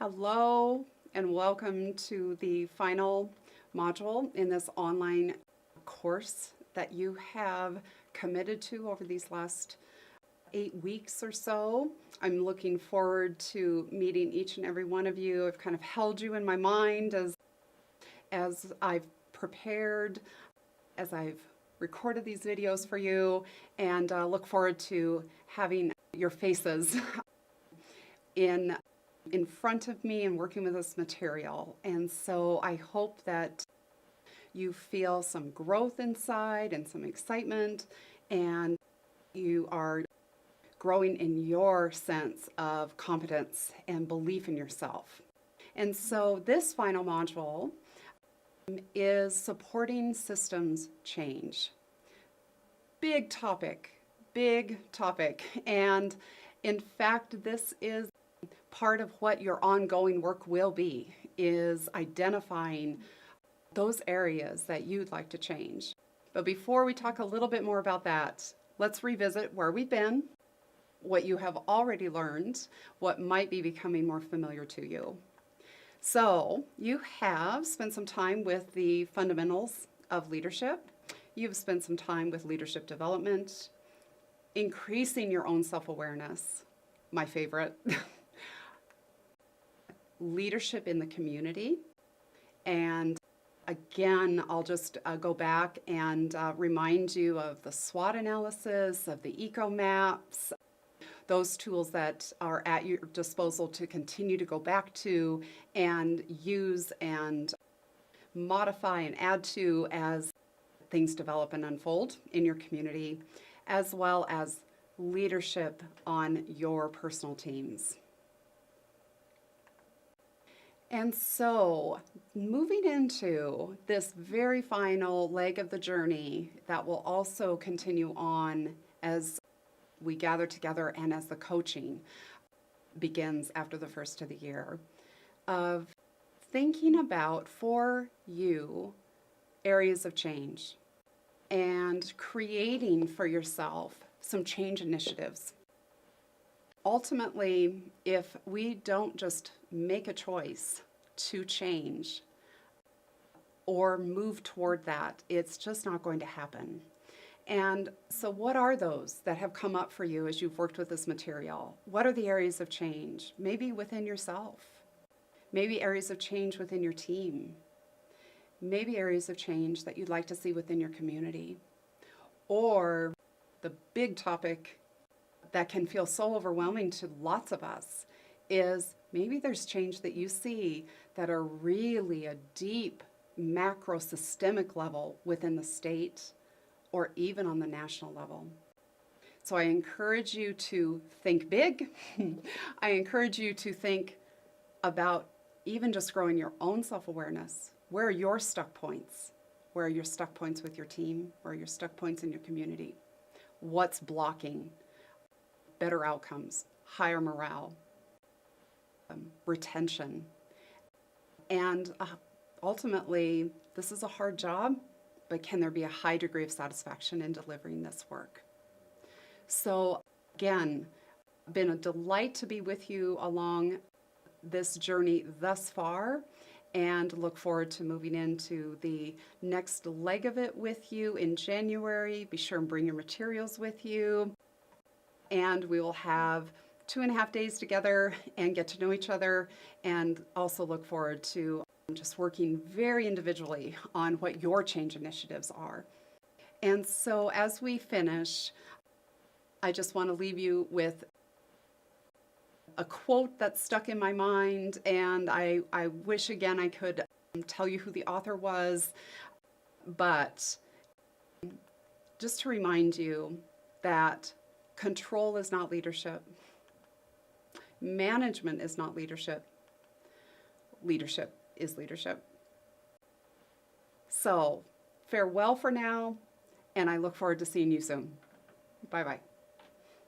Hello and welcome to the final module in this online course that you have committed to over these last 8 weeks or so. I'm looking forward to meeting each and every one of you. I've kind of held you in my mind as I've prepared, as I've recorded these videos for you, and look forward to having your faces in front of me and working with this material. And so I hope that you feel some growth inside and some excitement, and you are growing in your sense of competence and belief in yourself. And so this final module is supporting systems change. Big topic. And in fact, this is part of what your ongoing work will be, is identifying those areas that you'd like to change. But before we talk a little bit more about that, let's revisit where we've been, what you have already learned, what might be becoming more familiar to you. So you have spent some time with the fundamentals of leadership. You've spent some time with leadership development, increasing your own self-awareness, my favorite, leadership in the community. And again, I'll just go back and remind you of the SWOT analysis, of the eco maps, those tools that are at your disposal to continue to go back to and use and modify and add to as things develop and unfold in your community, as well as leadership on your personal teams. And so, moving into this very final leg of the journey that will also continue on as we gather together and as the coaching begins after the first of the year, of thinking about for you areas of change and creating for yourself some change initiatives. Ultimately, if we don't just make a choice to change or move toward that, it's just not going to happen. And so what are those that have come up for you as you've worked with this material? What are the areas of change? Maybe within yourself, maybe areas of change within your team, maybe areas of change that you'd like to see within your community, or the big topic that can feel so overwhelming to lots of us is maybe there's change that you see that are really a deep macro systemic level within the state or even on the national level. So I encourage you to think big. I encourage you to think about even just growing your own self-awareness. Where are your stuck points? Where are your stuck points with your team? Where are your stuck points in your community? What's blocking better outcomes, higher morale, retention? And ultimately, this is a hard job, but can there be a high degree of satisfaction in delivering this work? So again, been a delight to be with you along this journey thus far, and look forward to moving into the next leg of it with you in January. Be sure and bring your materials with you. And we will have 2.5 days together and get to know each other, and also look forward to just working very individually on what your change initiatives are. And so as we finish, I just want to leave you with a quote that's stuck in my mind, and I wish again I could tell you who the author was, but just to remind you that control is not leadership. Management is not leadership. Leadership is leadership. So, farewell for now, and I look forward to seeing you soon. Bye-bye.